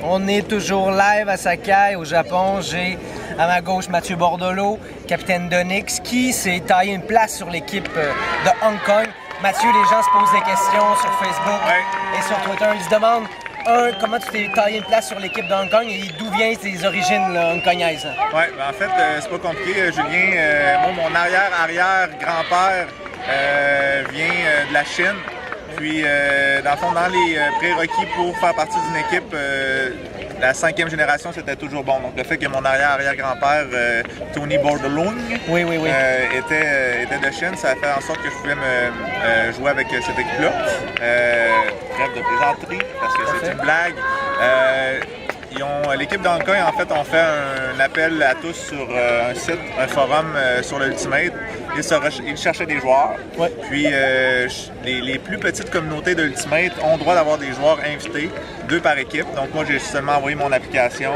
On est toujours live à Sakai, au Japon. J'ai à ma gauche Mathieu Bordolo, capitaine d'Onyx, qui s'est taillé une place sur l'équipe de Hong Kong. Mathieu, les gens se posent des questions sur Facebook et sur Twitter. Ils se demandent, comment tu t'es taillé une place sur l'équipe de Hong Kong et d'où viennent tes origines là, hongkongaises? Oui, ben en fait, c'est pas compliqué, Julien. Moi, mon arrière-arrière-grand-père vient de la Chine. Puis, dans le fond, dans les prérequis pour faire partie d'une équipe, la 5e génération, c'était toujours bon. Donc, le fait que mon arrière-arrière-grand-père, Tony Bordelung, était de Chine, ça a fait en sorte que je pouvais me jouer avec cette équipe-là. Trêve de plaisanterie, parce que c'est une blague. L'équipe d'Hong Kong, en fait, ont fait un appel à tous sur un site, un forum sur l'Ultimate. Ils cherchaient des joueurs. Ouais. Puis les plus petites communautés d'Ultimate ont le droit d'avoir des joueurs invités, 2 par équipe. Donc moi, j'ai seulement envoyé mon application.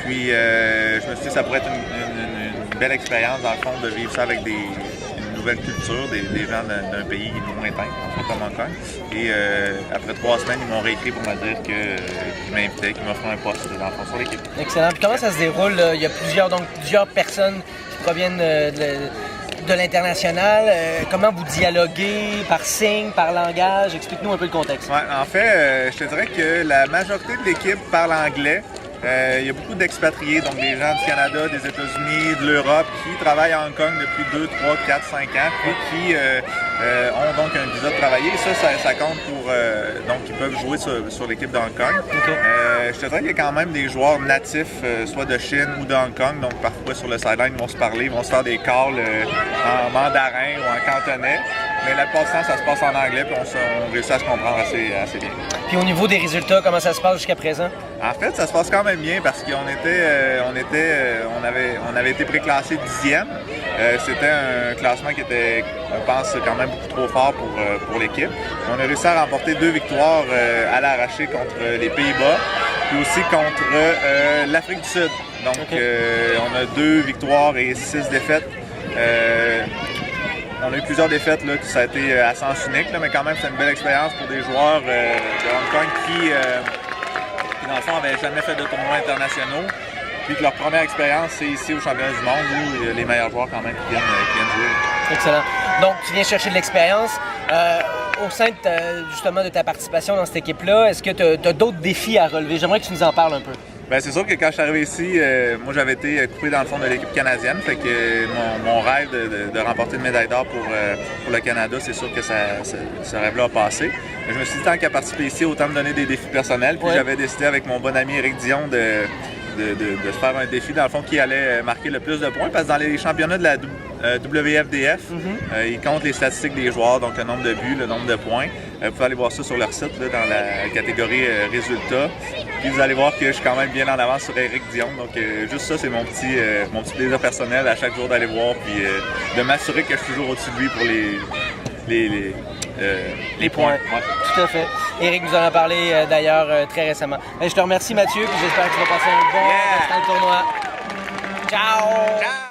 Puis je me suis dit que ça pourrait être une belle expérience, dans le fond, de vivre ça avec une nouvelle culture, des gens d'un pays lointain, comme Hong Kong. Et après 3 semaines, ils m'ont réécrit pour me dire qu'ils m'invitaient, qu'ils m'offraient un poste dans le fond sur l'équipe. Excellent. Puis comment ça se déroule? Il y a plusieurs personnes qui proviennent de l'international. Comment vous dialoguez? Par signe, par langage? Explique-nous un peu le contexte. Ouais, en fait, je te dirais que la majorité de l'équipe parle anglais. Il y a beaucoup d'expatriés, donc des gens du Canada, des États-Unis, de l'Europe, qui travaillent à Hong Kong depuis 2, 3, 4, 5 ans, puis qui ont donc un visa de travailler. Ça compte pour... donc, ils peuvent jouer sur l'équipe de Hong Kong. Okay. Je te dirais qu'il y a quand même des joueurs natifs, soit de Chine ou de Hong Kong, donc parfois sur le sideline, ils vont se parler, ils vont se faire des calls en mandarin ou en cantonais. Mais la plupart du temps, ça se passe en anglais, puis on réussit à se comprendre assez bien. Puis au niveau des résultats, comment ça se passe jusqu'à présent? En fait, ça se passe quand même bien parce qu'on avait été préclassé 10e. C'était un classement qui était, on pense, quand même beaucoup trop fort pour l'équipe. On a réussi à remporter 2 victoires à l'arraché contre les Pays-Bas, puis aussi contre l'Afrique du Sud. Donc, on a 2 victoires et 6 défaites. On a eu plusieurs défaites, là, ça a été à sens unique, là, mais quand même, c'est une belle expérience pour des joueurs de Hong Kong qui dans le fond, n'avaient jamais fait de tournois internationaux. Puis que leur première expérience, c'est ici au championnat du monde où les meilleurs joueurs, quand même, qui viennent jouer. Excellent. Donc, tu viens chercher de l'expérience. Au sein justement de ta participation dans cette équipe-là, est-ce que tu as d'autres défis à relever? J'aimerais que tu nous en parles un peu. Bien, c'est sûr que quand je suis arrivé ici, moi j'avais été coupé dans le fond de l'équipe canadienne, fait que mon rêve de remporter une médaille d'or pour le Canada, c'est sûr que ce rêve-là a passé. Mais je me suis dit, tant qu'à participer ici, autant me donner des défis personnels, puis j'avais décidé avec mon bon ami Éric Dion de se faire un défi, dans le fond, qui allait marquer le plus de points, parce que dans les championnats de la WFDF, ils comptent les statistiques des joueurs, donc le nombre de buts, le nombre de points. Vous pouvez aller voir ça sur leur site, là, dans la catégorie résultats. Puis vous allez voir que je suis quand même bien en avance sur Éric Dion. Donc juste ça, c'est mon petit plaisir personnel à chaque jour d'aller voir, puis de m'assurer que je suis toujours au-dessus de lui pour les points. Ouais. Tout à fait. Éric nous en a parlé d'ailleurs très récemment. Je te remercie Mathieu, puis j'espère que tu vas passer un bon restant de tournoi. Ciao!